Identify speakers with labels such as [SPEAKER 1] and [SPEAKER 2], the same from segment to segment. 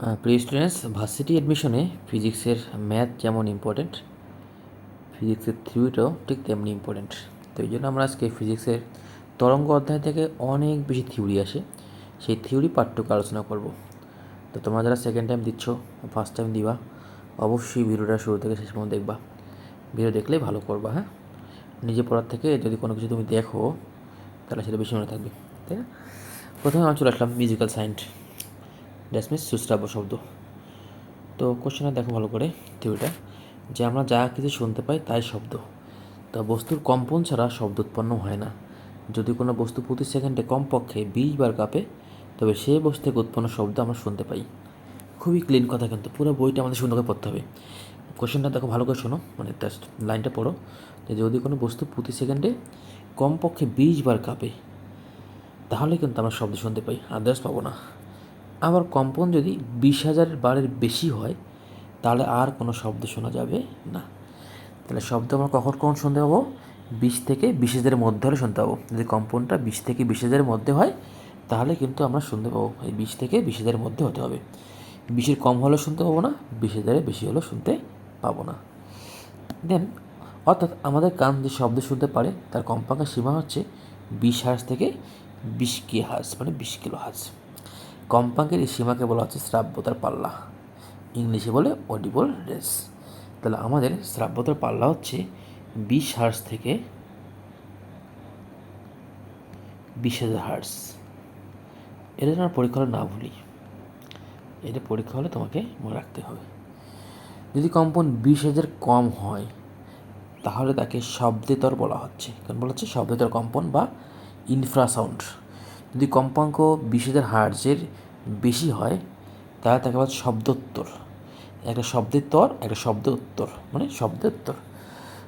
[SPEAKER 1] প্রিয় students, varsity অ্যাডমিশনে ফিজিক্সের math যেমন ইম্পর্টেন্ট, ফিজিক্সের থিওরিটাও ঠিক তেমনি ইম্পর্টেন্ট। তো এই জন্য আমরা আজকে ফিজিক্সের তরঙ্গ অধ্যায় থেকে অনেক বেশি থিওরি আসে, সেই থিওরি পার্টটুকু আলোচনা করব। তো তোমরা যারা সেকেন্ড টাইম দিচ্ছ, ফার্স্ট টাইম দিবা, অবশ্যই ভিডিওটা শুরু থেকে শেষ পর্যন্ত দেখবা। ভিডিও দেখলেই ভালো করবা। হ্যাঁ, নিজে পড়ার থেকে যদি কোনো কিছু তুমি দেখো তাহলে সেটা বেশি মনে থাকবে, তাই না? প্রথমে আমি চলে আসলাম মিউজিক্যাল সাইন্ট, দ্যাটস মিনস সুশ্রাব্য শব্দ। তো কোশ্চেনটা দেখো ভালো করে, থিওরিটা যে আমরা যা কিছু শুনতে পাই তাই শব্দ। তা বস্তুর কম্পন ছাড়া শব্দ উৎপন্ন হয় না। যদি কোনো বস্তু প্রতি সেকেন্ডে কমপক্ষে 20 বার কাঁপে, তবে সেই বস্তু থেকে উৎপন্ন শব্দ আমরা শুনতে পাই। খুবই ক্লিন কথা, কিন্তু পুরো বইটা আমাদের সুন্দর করে পড়তে হবে। কোশ্চেনটা দেখো ভালো করে শোনো, মানে জাস্ট লাইনটা পড়ো, যে যদি কোনো বস্তু প্রতি সেকেন্ডে কমপক্ষে 20 বার কাঁপে, তাহলে কিন্তু আমরা শব্দ শুনতে পাই, আদার্স পাবো না। আবার কম্পন যদি 20,000 বারের বেশি হয়, তাহলে আর কোনো শব্দ শোনা যাবে না। তাহলে শব্দ আমরা কখন কখন শুনতে পাবো? 20 থেকে 20,000 মধ্যে হলে শুনতে পাবো। যদি কম্পনটা 20 থেকে 20,000 মধ্যে হয়, তাহলে কিন্তু আমরা শুনতে পাবো। এই 20 থেকে 20,000 মধ্যে হতে হবে। 20-এর কম হলেও শুনতে পাবো না, 20,000-এর বেশি হলেও শুনতে পাবো না। দেন অর্থাৎ আমাদের কান যে শব্দ শুনতে পারে তার কম্পাঙ্কের সীমা হচ্ছে 20 হার্জ থেকে 20 কি হার্জ, মানে 20 কিলো হার্জ। কম্পাঙ্কের এই সীমাকে বলা হচ্ছে শ্রাব্যতার পাল্লা, ইংলিশে বলে অডিবল রেঞ্জ। তাহলে আমাদের শ্রাব্যতার পাল্লা হচ্ছে 20 হার্জ থেকে 20,000 হার্জ। এটা আমার পরীক্ষা হলে না ভুলি, এটা পরীক্ষা হলে তোমাকে মনে রাখতে হবে। যদি কম্পন 20,000 কম হয়, তাহলে তাকে শব্দেতর বলা হচ্ছে। কেন বলা হচ্ছে? শব্দেতর কম্পন বা ইনফ্রাসাউন্ড। যদি কম্পাঙ্ক 20,000 হার্জের বেশি হয়, তাহলে তাকে বলা হচ্ছে শব্দোত্তর। একটা শব্দের তর, একটা শব্দ উত্তর, মানে শব্দোত্তর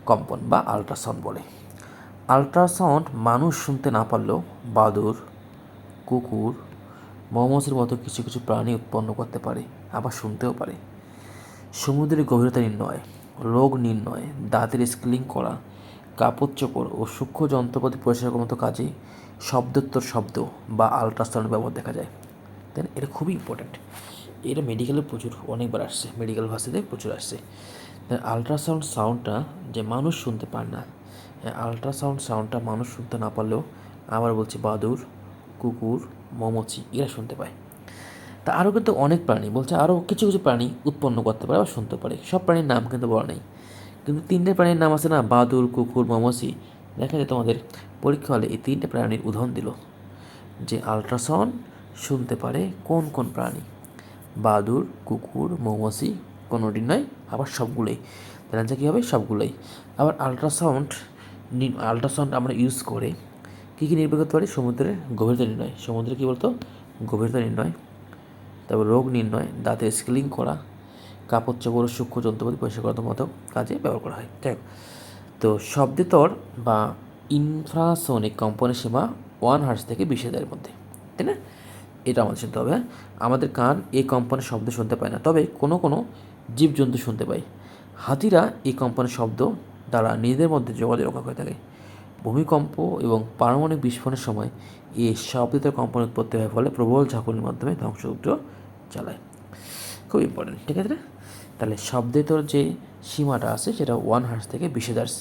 [SPEAKER 1] কম্পন বা আল্ট্রাসাউন্ড বলে। আল্ট্রাসাউন্ড মানুষ শুনতে না পারলেও বাদুড়, কুকুর, মৌমাছির মতো কিছু কিছু প্রাণী উৎপন্ন করতে পারে, আবার শুনতেও পারে। সমুদ্রের গভীরতা নির্ণয়, রোগ নির্ণয়, দাঁতের স্কেলিং করা, কাপড় চোপড় ও সূক্ষ্ম যন্ত্রপাতি পরিষ্কারের মতো কাজে শব্দোত্তর শব্দ বা আল্ট্রাসাউন্ড ব্যবহার দেখা যায়। দেন এটা খুবই ইম্পর্ট্যান্ট, এটা মেডিকেলে প্রচুর অনেকবার আসছে, মেডিকেল ভার্সিটিতে প্রচুর আসছে। আল্ট্রাসাউন্ড সাউন্ডটা যে মানুষ শুনতে পায় না, আল্ট্রাসাউন্ড সাউন্ডটা মানুষ শুনতে না পারলেও, আবার বলছি, বাদুড়, কুকুর, মৌমাছি এরা শুনতে পায়। তা আরও কিন্তু অনেক প্রাণী বলছে, আরও কিছু কিছু প্রাণী উৎপন্ন করতে পারে বা শুনতে পারে। সব প্রাণীর নাম কিন্তু বলা নেই, কিন্তু 3টে প্রাণীর নাম আছে না, বাদুড়, কুকুর, মৌমাছি। দেখা যায় তোমাদের পরীক্ষা হলে এই 3টে প্রাণীর উদাহরণ দিল যে আল্ট্রাসাউন্ড শুনতে পারে কোন কোন প্রাণী। বাদুড়, কুকুর, মৌমাছি কোনোটি নয়, আবার সবগুলোই। তাহলে কী হবে? সবগুলোই। আবার আল্ট্রাসাউন্ড আমরা ইউজ করে কী কী নির্ণয় করতে পারি? সমুদ্রের গভীরতা নির্ণয়, সমুদ্রে কী বলতো, গভীরতা নির্ণয়, তারপর রোগ নির্ণয়, দাঁতের স্কেলিং করা, কাপড় চোপড়, সূক্ষ্ম যন্ত্রপাতি পরিষ্কার করার মতো কাজে ব্যবহার করা হয়। ঠিক, তো শব্দতর বা ইনফ্রাসনিক কম্পনের সীমা 1 হার্জ থেকে 20,000-এর মধ্যে, তাই না? এটা আমাদের শুনতে হবে। হ্যাঁ, আমাদের কান এই কম্পনের শব্দ শুনতে পায় না, তবে কোনো কোনো জীবজন্তু শুনতে পায়। হাতিরা এই কম্পনের শব্দ দ্বারা নিজেদের মধ্যে যোগাযোগ রক্ষা করে থাকে। ভূমিকম্প এবং পারমাণবিক বিস্ফোরণের সময় এই শব্দতর কম্পন উৎপত্তি হয়, ফলে প্রবল ঝাঁকুনির মাধ্যমে ধ্বংসযজ্ঞ চালায়। খুব ইম্পর্টেন্ট, ঠিক আছে না? তাহলে শব্দেতর যে সীমাটা আছে সেটা 1 হার্জ থেকে 20,000।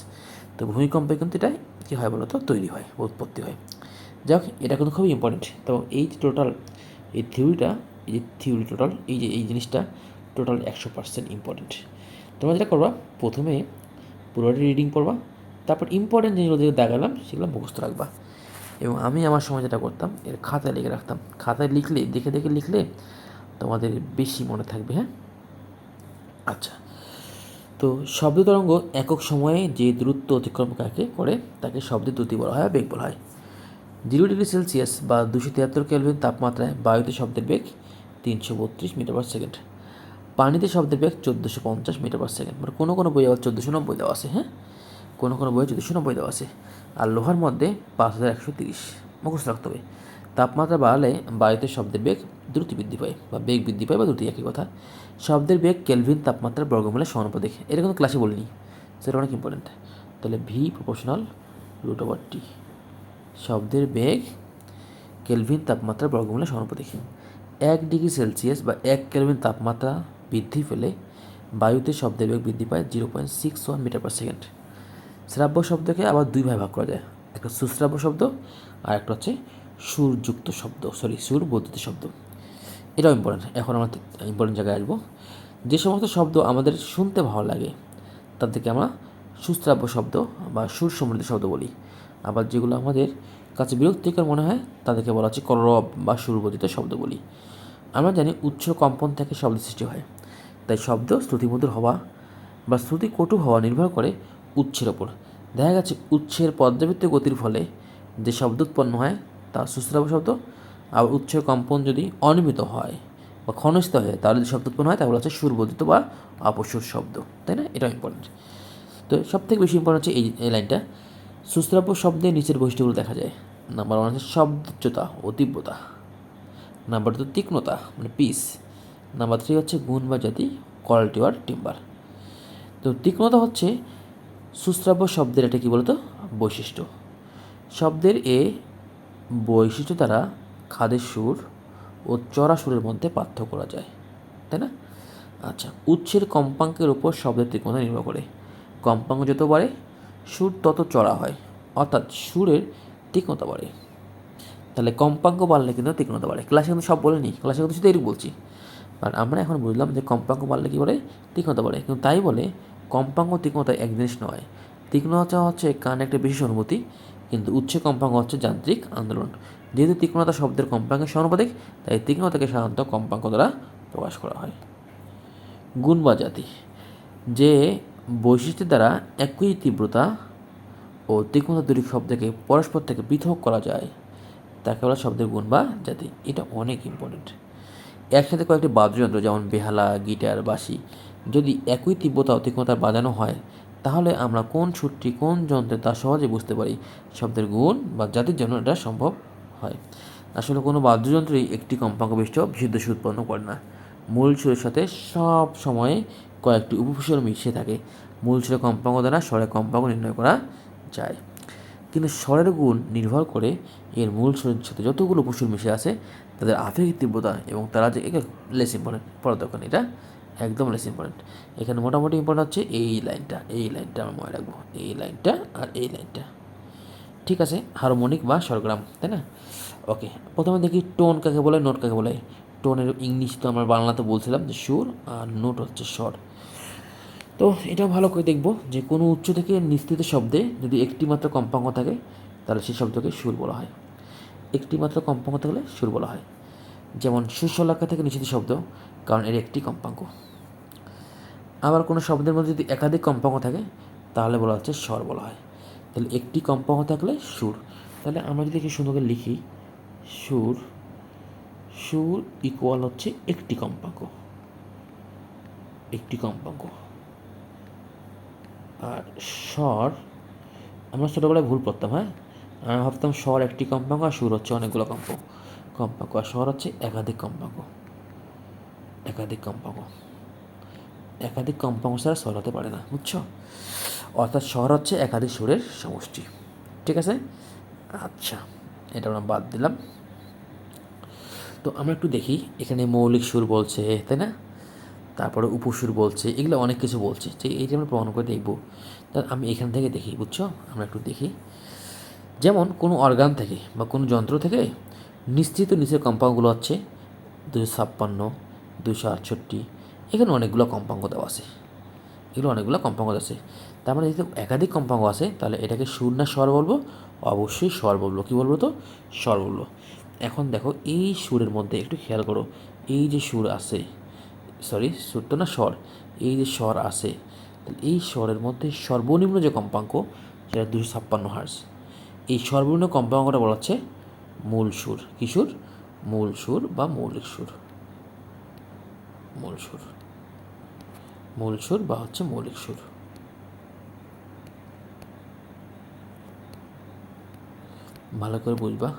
[SPEAKER 1] তো ভূমিকম্পে কিন্তু এটা কী হয় বলো তো, তৈরি হয়, উৎপত্তি হয়। যাক, এটা কিন্তু খুবই ইম্পর্টেন্ট। তো এই যে টোটাল এই থিওরিটা, এই যে থিওরি টোটাল, এই জিনিসটা টোটাল 100% ইম্পর্টেন্ট। তোমরা যেটা করবা, প্রথমে পুরোটা রিডিং পড়বা, তারপর ইম্পর্টেন্ট জিনিসগুলো যেগুলো দেখালাম সেগুলো মুখস্থ রাখবা। এবং আমি আমার সময় যেটা করতাম, এর খাতায় লিখে রাখতাম। খাতায় লিখলে, দেখে দেখে লিখলে তোমাদের বেশি মনে থাকবে। হ্যাঁ, আচ্ছা। তো শব্দ তরঙ্গ একক সময়ে যে দূরত্ব অতিক্রম করে তাকে শব্দের দ্রুতি বলা হয়, বেগ বলা হয়। 0 ডিগ্রি সেলসিয়াস বা 273 কেলভিন তাপমাত্রায় বায়ুতে শব্দের বেগ 332 মিটার পার সেকেন্ড, পানিতে শব্দের বেগ 1450 মিটার পার সেকেন্ড। মানে কোনো কোনো বই আবার 1490 দেওয়া আছে। হ্যাঁ, কোনো কোনো বইয়ে 1490 দেওয়া আছে। আর লোহার মধ্যে 5130 মুখস্থ রাখতে হবে। তাপমাত্রা বাড়ালে বায়ুতে শব্দের বেগ দ্রুতি বৃদ্ধি পায়, বা বেগ বৃদ্ধি পায়, বা দ্রুতি একই কথা। শব্দের বেগ কেলভিন তাপমাত্রার বর্গমূলের সমানুপাতিক। এটা কিন্তু ক্লাসে বলিনি, সেটা অনেক ইম্পর্টেন্ট। তাহলে ভি প্রপোর্শনাল √/T। শব্দের বেগ কেলভিন তাপমাত্রার বর্গমূলের সমানুপাতিক। 1 ডিগ্রি সেলসিয়াস বা 1 কেলভিন তাপমাত্রা বৃদ্ধি পেলে বায়ুতে শব্দের বেগ বৃদ্ধি পায় 0.61 মিটার/সেকেন্ড। শ্রাব্য শব্দকে আবার দুই ভাগে ভাগ করা যায়, একটা সুশ্রাব্য শব্দ আর একটা হচ্ছে সুরযুক্ত শব্দ, সুর বর্ধিত শব্দ। এটাও ইম্পর্টেন্ট। এখন আমরা ইম্পর্টেন্ট জায়গায় আসবো। যে সমস্ত শব্দ আমাদের শুনতে ভালো লাগে তাদেরকে আমরা সুশ্রাব্য শব্দ বা সুর সমৃদ্ধ শব্দ বলি। আবার যেগুলো আমাদের কাছে বিরক্তিকর মনে হয় তাদেরকে বলা হচ্ছে কলরব বা সুরবর্ধিত শব্দ বলি। আমরা জানি উচ্চ কম্পন থেকে শব্দ সৃষ্টি হয়, তাই শব্দ শ্রুতিমধুর হওয়া বা শ্রুতি কটু হওয়া নির্ভর করে উচ্ছের ওপর। দেখা গেছে উচ্ছের পর্যাবৃত্ত গতির ফলে যে শব্দ উৎপন্ন হয় তা সুশ্রাব্য শব্দ। আবার উচ্ছের কম্পন যদি অনিয়মিত হয় বা ক্ষণস্থায়ী হয় তাহলে যে শব্দ উৎপন্ন হয় তাহলে হচ্ছে সুরবর্ধিত বা অপসুর শব্দ, তাই না? এটা ইম্পর্টেন্ট। তো সবথেকে বেশি ইম্পর্টেন্ট হচ্ছে এই লাইনটা। সুশ্রাব্য শব্দের নিচের বৈশিষ্ট্যগুলো দেখা যায়। নাম্বার 1 হচ্ছে শব্দোচ্চতা ও তীব্রতা। নাম্বার 2 তীক্ষ্ণতা মানে পিস। নাম্বার 3 হচ্ছে গুণ বা জাতি, কোয়ালিটি আর টিম্বার। তো তীক্ষ্ণতা হচ্ছে সুশ্রাব্য শব্দের এটা কী বলতো বৈশিষ্ট্য। শব্দের বৈশিষ্ট্য দ্বারা খাদের সুর ও চড়া সুরের মধ্যে পার্থক্য করা যায়, তাই না? আচ্ছা, উচ্ছের কম্পাঙ্কের উপর শব্দের তীক্ষ্ণতা নির্ভর করে। কম্পাঙ্ক যত বাড়ে সুর তত চড়া হয়, অর্থাৎ সুরের তীক্ষ্ণতা বাড়ে। তাহলে কম্পাঙ্ক বাড়লে কিন্তু তীক্ষ্ণতা বাড়ে। ক্লাসে কিন্তু সব বলিনি, ক্লাসে কিন্তু শুধু এটুকু বলছি। কারণ আমরা এখন বুঝলাম যে কম্পাঙ্ক বাড়লে কী বলে, তীক্ষ্ণতা বাড়ে। কিন্তু তাই বলে কম্পাঙ্ক তীক্ষ্ণতা এক জিনিস নয়। তীক্ষ্ণতা হচ্ছে কানে একটা বিশেষ অনুভূতি, কিন্তু উচ্চ কম্পাঙ্ক হচ্ছে যান্ত্রিক আন্দোলন। যেহেতু তীক্ষ্ণতা শব্দের কম্পাঙ্কের সমানুপাতিক, তাই তীক্ষ্ণতাকে সাধারণত কম্পাঙ্ক দ্বারা প্রকাশ করা হয়। গুণ বা জাতি, যে বৈশিষ্ট্যের দ্বারা একই তীব্রতা ও তীক্ষ্ণতা দুটি শব্দকে পরস্পর থেকে পৃথক করা যায় তাকে বলা শব্দের গুণ বা জাতি। এটা অনেক ইম্পর্টেন্ট। একসাথে কয়েকটি বাদ্যযন্ত্র যেমন বেহালা, গিটার, বাঁশি যদি একই তীব্রতা ও তীক্ষ্ণতার বাজানো হয় তাহলে আমরা কোন সুরটি কোন যন্ত্রে তা সহজে বুঝতে পারি। শব্দের গুণ বা জাতির জন্য এটা সম্ভব হয়। আসলে কোনো বাদ্যযন্ত্রই একটি কম্পাঙ্ক বিশিষ্ট বিশুদ্ধ সুর উৎপন্ন করে না। মূল সুরের সাথে সব সময় কয়েকটি উপসুর মিশে থাকে। মূল সুরের কম্পাঙ্ক দ্বারা স্বরের কম্পাঙ্ক নির্ণয় করা যায়, কিন্তু স্বরের গুণ নির্ভর করে এর মূল সুরের সাথে যতগুলো উপসুর মিশে আছে তাদের আপেক্ষিক তীব্রতা এবং তারা যে লেস ইম্পর্টেন্ট পড়া দরকার, এটা একদম লেস ইম্পর্টেন্ট। এখানে মোটামুটি ইম্পর্টেন্ট হচ্ছে এই লাইনটা আমরা মনে রাখবো, এই লাইনটা আর এই লাইনটা। ঠিক আছে, হারমোনিক বা স্বরগ্রাম, তাই না? ওকে, প্রথমে দেখি টোন কাকে বলে, নোট কাকে বলে। টোনের ইংলিশ তো আমরা বাংলাতে বলছিলাম যে সুর, আর নোট হচ্ছে স্বর। তো এটাও ভালো করে দেখব যে কোনো উচ্চ থেকে নিঃসৃত শব্দে যদি একটি মাত্র কম্পাঙ্ক থাকে তাহলে সেই শব্দকে সুর বলা হয়। একটি মাত্র কম্পাঙ্ক থাকলে সুর বলা হয়। যেমন সুশলাকা থেকে নিঃসৃত শব্দ, কারণ এর একটি কম্পাঙ্ক। আবার কোনো শব্দের মধ্যে যদি একাধিক কম্পাঙ্ক থাকে তাহলে বলা হচ্ছে স্বর বলা হয়। তাহলে একটি কম্পাঙ্ক থাকলে সুর। তাহলে আমরা যদি একটু সুন্দর করে লিখি, সুর ইকুয়াল হচ্ছে একটি কম্পাঙ্ক, আর স্বর আমরা ছোটোবেলায় ভুল করতাম। হ্যাঁ, আমি ভাবতাম স্বর একটি কম্পাঙ্ক আর সুর হচ্ছে অনেকগুলো কম্পাঙ্ক, আর স্বর হচ্ছে একাধিক কম্পাঙ্ক ছাড়া স্বর হতে পারে না, বুঝছো? অর্থাৎ স্বর হচ্ছে একাধিক সুরের সমষ্টি। ঠিক আছে, আচ্ছা, এটা আমরা বাদ দিলাম। তো আমরা একটু দেখি, এখানে মৌলিক সুর বলছে, তাই না? তারপরে উপসুর বলছে, এগুলো অনেক কিছু বলছে, যে এইটা আমরা প্রমাণ করে দেখবো। তা আমি এখান থেকে দেখি, বুঝছো? আমরা একটু দেখি, যেমন কোনো অর্গান থেকে বা কোনো যন্ত্র থেকে নিশ্চিত নিচের কম্পাঙ্কগুলো হচ্ছে 256, 268। এখানে অনেকগুলো কম্পাঙ্ক দেওয়া আছে, তার মানে যদি একাধিক কম্পাঙ্ক আছে তাহলে এটাকে সুর না স্বর বলবো? অবশ্যই স্বর বলবো। কী বলবো? তো স্বর বলবো। এখন দেখো এই সুরের মধ্যে একটু খেয়াল করো, এই যে সুর আছে, সুর তো না, স্বর, এই যে স্বর আছে, তাহলে এই স্বরের মধ্যে সর্বনিম্ন যে কম্পাঙ্ক সেটা 256 হার্জ। এই সর্বনিম্ন কম্পাঙ্কটা বলা হচ্ছে মূল সুর। কী সুর? মূল সুর বা মৌলিক সুর, বা হচ্ছে মৌলিক সুর। ভালো করে বুঝবা,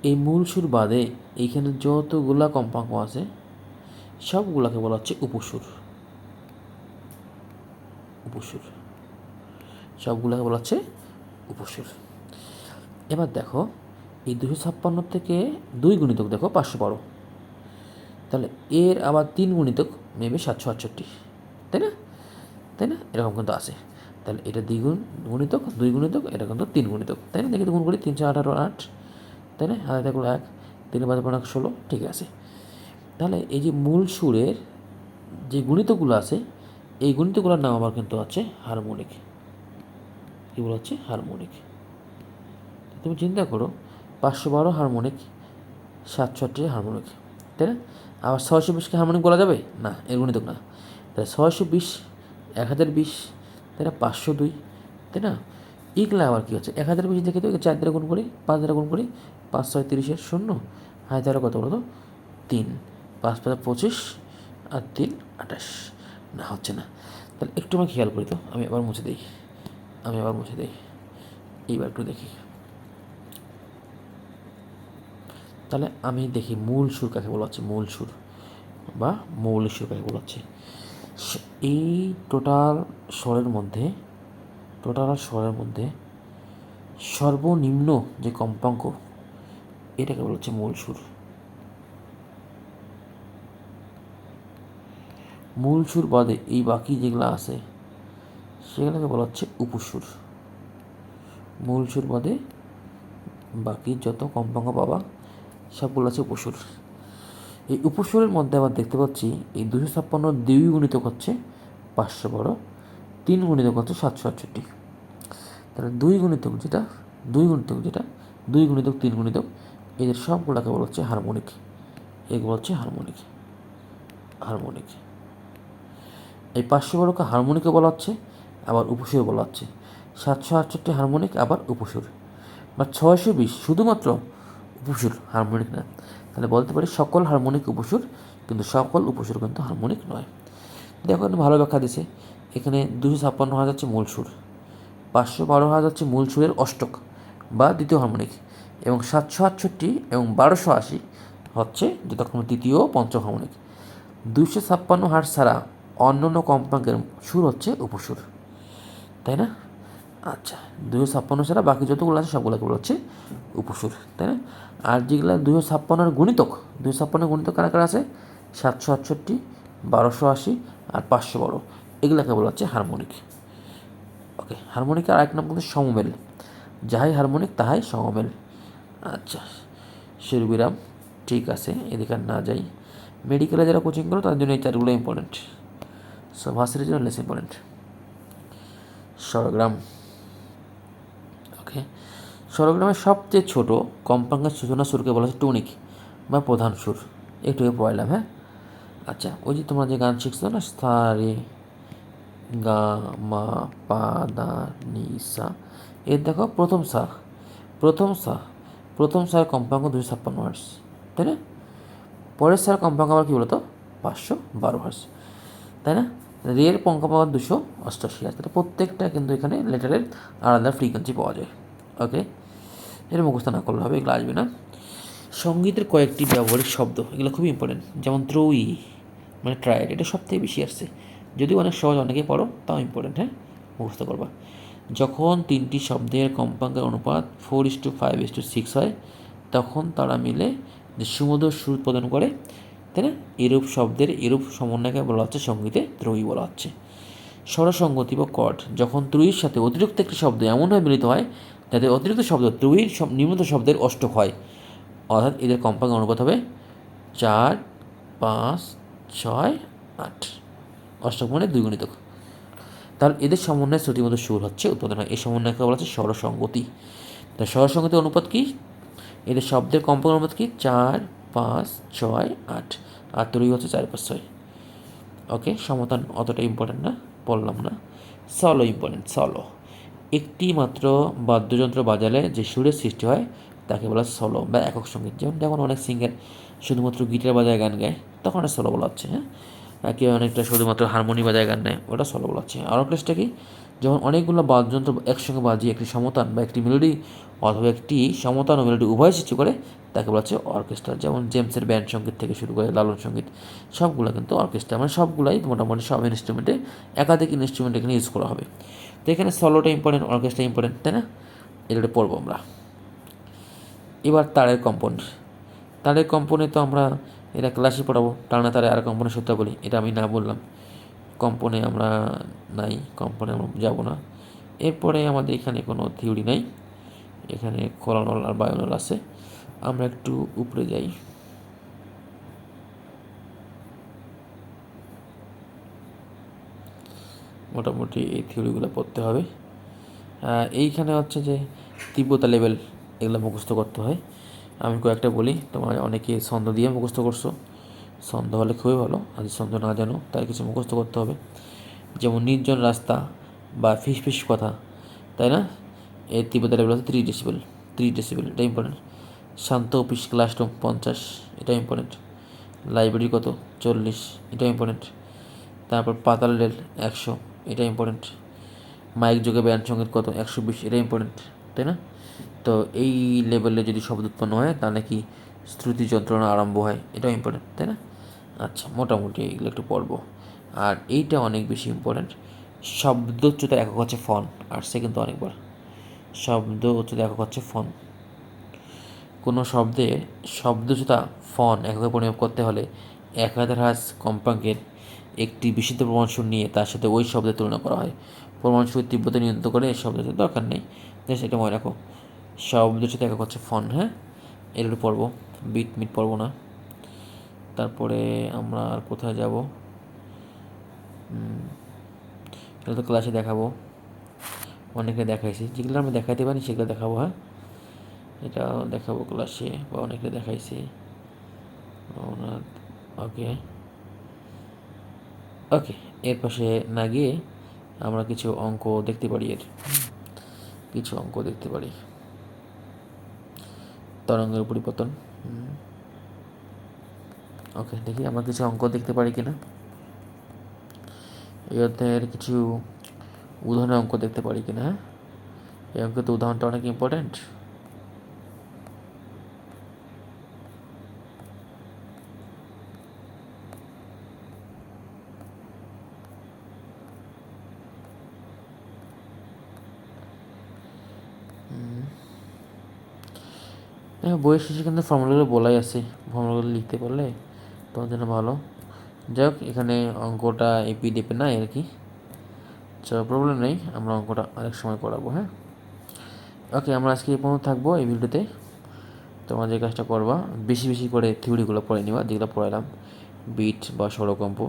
[SPEAKER 1] এই মূল সুর বাদে এইখানে যতগুলা কম্পাঙ্ক আছে সবগুলাকে বলা হচ্ছে উপসুর, সবগুলাকে বলা হচ্ছে উপসুর। এবার দেখো, এই 256 থেকে 2 গুণিতক দেখো 512, তাহলে এর আবার 3 গুণিতক মেবি 768, তাই না? তাই না? এরকম কিন্তু আসে। তাহলে এটা দ্বিগুণ গুণিতক, 2 গুণিতক, এটা কিন্তু 3 গুণিতক, তাই না? দেখি তো গুণ করি, 3 4 18 8, তাই না? হাতে থাকলো 1, 3 5 5 16, ঠিক আছে। তাহলে এই যে মূল সুরের যে গুণিতকগুলো আছে, এই গুণিতকগুলোর নাম আবার কিন্তু আছে হারমোনিক। এগুলো হচ্ছে হারমোনিক। তুমি চিন্তা করো, 512 হারমোনিক, 768 হারমোনিক, তাই না? আবার 620কে হারমোনিক বলা যাবে না, এর গুণিতক না। তাহলে 620, 1020, তাই না? 502, তাই না? এগুলো আবার কী হচ্ছে, 1020 দেখে তো 4 দ্বারা গুণ করি, 5 দ্বারা গুণ করি, 5 6 30 শূন্য, হাই তাহলে কত বলো তো? 3, 5 5 25, আর 3 28, না হচ্ছে না। তাহলে একটু আমি খেয়াল করি তো, আমি আবার মুছে দিই, এইবার একটু দেখি। তাহলে আমি দেখি মূল সুর কাকে বলা হচ্ছে, মূল সুর বা মৌলিক সুর কাকে বলা হচ্ছে। এই টোটাল স্বরের মধ্যে সর্বনিম্ন যে কম্পাঙ্ক, এটাকে বলা হচ্ছে মূল সুর। মূল সুর বাদে এই বাকি যেগুলো আছে সেগুলোকে বলা হচ্ছে উপসুর। মূল সুর বাদে বাকি যত কম্পাঙ্ক পাবা সবগুলো আছে উপসুর। এই উপসুরের মধ্যে আবার দেখতে পাচ্ছি এই 256 2 গুণিতক হচ্ছে 512, 3 গুণিতক হচ্ছে 768। তাহলে 2 গুণিতক যেটা 2 গুণিতক 3 গুণিতক, এদের সবগুলোকে বলা হচ্ছে হারমোনিক। এগুলো হচ্ছে হারমোনিক। এই 512কে হারমোনিকও বলা হচ্ছে, আবার উপসুর বলা হচ্ছে। 768 হারমোনিক, আবার উপসুর। বা 620 শুধুমাত্র উপসুর, হারমোনিক না। তাহলে বলতে পারি সকল হারমোনিক উপসুর, কিন্তু সকল উপসুর কিন্তু হারমোনিক নয়। দেখো এখানে ভালো ব্যাখ্যা দিছে। এখানে 256 হাজার হচ্ছে মূল সুর, 512 হাজার হচ্ছে মূল সুরের অষ্টক বা দ্বিতীয় হারমোনিক, এবং 768 এবং 1280 হচ্ছে যথাক্রমে তৃতীয় ও পঞ্চম হারমোনিক। 256 হার্টজ ছাড়া অন্যান্য কম্পাঙ্কের সুর হচ্ছে উপসুর, তাই না? আচ্ছা, 256 ছাড়া বাকি যতগুলো আছে সবগুলোকে বলা হচ্ছে উপসুর, তাই না? আর যেগুলো 256 গুণিতক, 256 গুণিতক কারা কারা আছে? 768, 1280 আর 512, এগুলোকে বলা হচ্ছে হারমোনিক। ওকে, হারমোনিকের আরেক নাম কিন্তু সমমেল। যাহাই হারমোনিক তাহাই সমমেল। আচ্ছা, শিরবিরাম, ঠিক আছে, এদিকে আর না যাই। মেডিকেলে যারা কোচিং করো তাদের জন্য এই চারগুলো ইম্পর্টেন্ট, সো ভার্সিটির জন্য লেস ইম্পর্টেন্ট। স্বরগ্রাম। ওকে, স্বরগ্রামের সবচেয়ে ছোট কম্পাঙ্কের সূচনা সুরকে বলা হচ্ছে টনিক বা প্রধান সুর। একটু পড়লাম, হ্যাঁ। আচ্ছা, ওই যে তোমরা যে গান শিখছো না, সা রে গা মা পা দা নি সা, এর দেখো প্রথম সার কম্পাঙ্ক 256 হার্টজ, তাই না? পরের সার কম্পাঙ্ক আবার কী বলতো? 512 হার্টজ, তাই না? রের কম্পাঙ্ক আবার 288 হার্টজ। তাহলে প্রত্যেকটা কিন্তু এখানে লেটারের আলাদা ফ্রিকোয়েন্সি পাওয়া যায়। ওকে, এর মুখস্থ না করলে হবে, এগুলো আসবে না। সঙ্গীতের কয়েকটি ব্যবহারিক শব্দ, এগুলো খুবই ইম্পর্টেন্ট, যেমন ত্রয়ী মানে ট্রায়াড, এটা সবথেকে বেশি আসছে, যদিও অনেক সহজ, অনেকেই পড়ো, তাও ইম্পর্টেন্ট, হ্যাঁ, মুখস্থ করবা। যখন 3টি শব্দের কম্পাঙ্কের অনুপাত 4:5:6 হয়, তখন তারা মিলে যে সুমধুর সুর উৎপাদন করে, তাই না? এরূপ শব্দের এরূপ সমন্বয়কে বলা হচ্ছে সঙ্গীতে ত্রয়ী বলা হচ্ছে। স্বরসঙ্গতি বা কর্ড, যখন ত্রয়ীর সাথে অতিরিক্ত একটি শব্দ এমনভাবে মিলিত হয় যাতে অতিরিক্ত শব্দ ত্রয়ীর নিম্নত শব্দের অষ্টক হয়, অর্থাৎ এদের কম্পাঙ্ক অনুপাত হবে 4 5 6 8, অষ্টক মানে 2 গুণিতক। তাহলে এদের সমন্বয়ে শ্রুতিমধুর সুর হচ্ছে উৎপাদন হয়। এই সমন্বয়কে বলা হচ্ছে স্বরসঙ্গতি। তাই স্বরসঙ্গতির অনুপাত কি? এদের শব্দের কম্পাঙ্ক অনুপাত কি? 4 5 6 8, আর ত্রয়ী হচ্ছে 4 5 6। ওকে, সমতান অতটা ইম্পর্টেন্ট না, বললাম না। Solo important. সলো, একটি মাত্র বাদ্যযন্ত্র বাজালে যে সুরের সৃষ্টি হয় তাকে বলা হয় সলো বা একক সঙ্গীত। যেমন অনেক সিঙ্গার শুধুমাত্র গিটার বাজায় গান গায়, তখন এটা সলো বলা হচ্ছে, হ্যাঁ। কেউ অনেকটা শুধুমাত্র হারমোনি বাজায় গান নেয়, ওটা সলো বলা হচ্ছে। আর অর্কেস্ট্রা কি? যখন অনেকগুলো বাদ্যযন্ত্র একসঙ্গে বাজিয়ে একটি সমতান বা একটি মেলোডি অথবা একটি সমতান ও মেলোডি উভয় সৃষ্টি করে তাকে বলা হচ্ছে অর্কেস্ট্রা। যেমন জেমসের ব্যান্ড সঙ্গীত থেকে শুরু করে লালন সঙ্গীত, সবগুলো কিন্তু অর্কেস্ট্রা, মানে সবগুলাই মোটামুটি সব ইনস্ট্রুমেন্টে, একাধিক ইনস্ট্রুমেন্ট এখানে ইউজ করা হবে। তো এখানে সলোটা ইম্পর্টেন্ট, অর্কেস্ট্রা ইম্পর্টেন্ট, তাই না? এটা পড়বো আমরা। এবার তারের কম্পন। তারের কম্পনে তো আমরা এটা ক্লাসে পড়াবো, টানা তারে আর কম্পনের সূত্রাবলী, এটা আমি না বললাম। কম্পনে আমরা নাই, কম্পনে আমরা যাবো না। এরপরে আমাদের এখানে কোনো থিওরি নাই, এখানে কোলনল আর বায়োনল আছে। আমরা একটু উপরে যাই। মোটামুটি এই থিওরিগুলো পড়তে হবে। এইখানে হচ্ছে যে তীব্রতা লেভেল, এগুলো মুখস্থ করতে হয়। আমি কয়েকটা বলি, তোমার অনেকে ছন্দ দিয়ে মুখস্থ করছো, ছন্দ হলে খুবই ভালো, আর ছন্দ না জানো তার কিছু মুখস্থ করতে হবে। যেমন নির্জন রাস্তা বা ফিস কথা, তাই না? এর তীব্রতা লেভেল হচ্ছে 3 ডেসিবেল, 3 ডেসিবেল, এটা ইম্পর্টেন্ট। শান্ত অফিস ক্লাসরুম 50, এটা ইম্পর্টেন্ট। লাইব্রেরি কত? 40, এটা ইম্পর্টেন্ট। তারপর পাতাল রেল 100, এটা ইম্পর্টেন্ট। মাইক যোগে ব্যান্ড সঙ্গীত কত? 120, এটা ইম্পর্টেন্ট, তাই না? তো এই লেভেলে যদি শব্দ উৎপন্ন হয় তাহলে কি শ্রুতি যন্ত্রণা আরম্ভ হয়, এটাও ইম্পর্টেন্ট, তাই না? আচ্ছা, মোটামুটি এগুলো একটু পড়বো। আর এইটা অনেক বেশি ইম্পর্টেন্ট, শব্দ উচ্চতার একক হচ্ছে ফন, আসছে কিন্তু অনেকবার। শব্দ উচ্চতার একক হচ্ছে ফন। কোনো শব্দে শব্দ উচ্চতা ফন এককে পরিমাপ করতে হলে 1000 হার্জ কম্পাঙ্কের একটি বিশুদ্ধ প্রমাণসূর নিয়ে তার সাথে ওই শব্দের তুলনা করা হয়। প্রমাণসূর তীব্রতা নিয়ন্ত্রণ করে এই শব্দের দরকার নেই, জাস্ট এটা মনে রাখো। শব্দ উচ্চতা একক হচ্ছে ফন, হ্যাঁ? এগুলো পড়বো, বিট মিট পড়বো না। তারপরে আমরা আর কোথায় যাব? এগুলো তো ক্লাসে দেখাবো, অনেকে দেখাইছি, যেগুলো আমি দেখাইতে পারি সেগুলো দেখাবো, হ্যাঁ? এটাও দেখাবো ক্লাসে, বা অনেকে দেখাইছি। ওকে ওকে, এর পাশে না গিয়ে আমরা কিছু অঙ্ক দেখতে পারি, কিছু অঙ্ক দেখতে পারি। তরঙ্গের পরিবর্তন, ওকে, দেখি আমরা কিছু অঙ্ক দেখতে পারি কিনা। এই অধ্যায়ের কিছু উদাহরণের অঙ্ক দেখতে পারি কিনা, হ্যাঁ? এই অঙ্কের তো উদাহরণটা অনেক ইম্পর্ট্যান্ট। বইয়ের শেষে কিন্তু ফর্মুলাগুলো বলাই আছে, ফর্মুলাগুলো লিখতে পারলে তোমার জন্য ভালো। যাই হোক, এখানে অঙ্কটা এই পিডিএফে নাই আর কি, চলো প্রবলেম নেই, আমরা অঙ্কটা আরেক সময় করাবো, হ্যাঁ? ওকে, আমরা আজকে এই পর্যন্ত থাকবো এই ভিডিওতে। তোমরা যে কাজটা করবা, বেশি বেশি করে থিওরিগুলো পড়ে নিবা, যেগুলো পড়ালাম, বিট বা স্বরকম্প,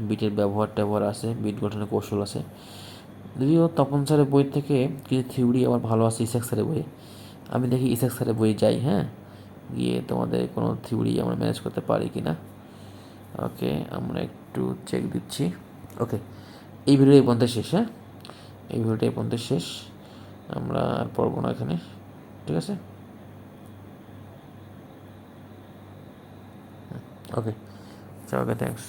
[SPEAKER 1] বিটের ব্যবহার আছে, বিট গঠনের কৌশল আছে। যদিও তপন স্যারের বই থেকে কিছু থিওরি আমার ভালো আছে, ইসাক স্যারের বই, আমি দেখি ইসাক স্যারের বই যাই, হ্যাঁ, গিয়ে তোমাদের কোনো থিওরি আমরা ম্যানেজ করতে পারি কি না। ওকে, আমরা একটু চেক দিচ্ছি। ওকে, এই ভিডিও এই পর্যন্ত শেষ, হ্যাঁ? এই ভিডিওটা এই পর্যন্ত শেষ, আমরা আর পড়বো না এখানে, ঠিক আছে? ওকে, ওকে, থ্যাংকস।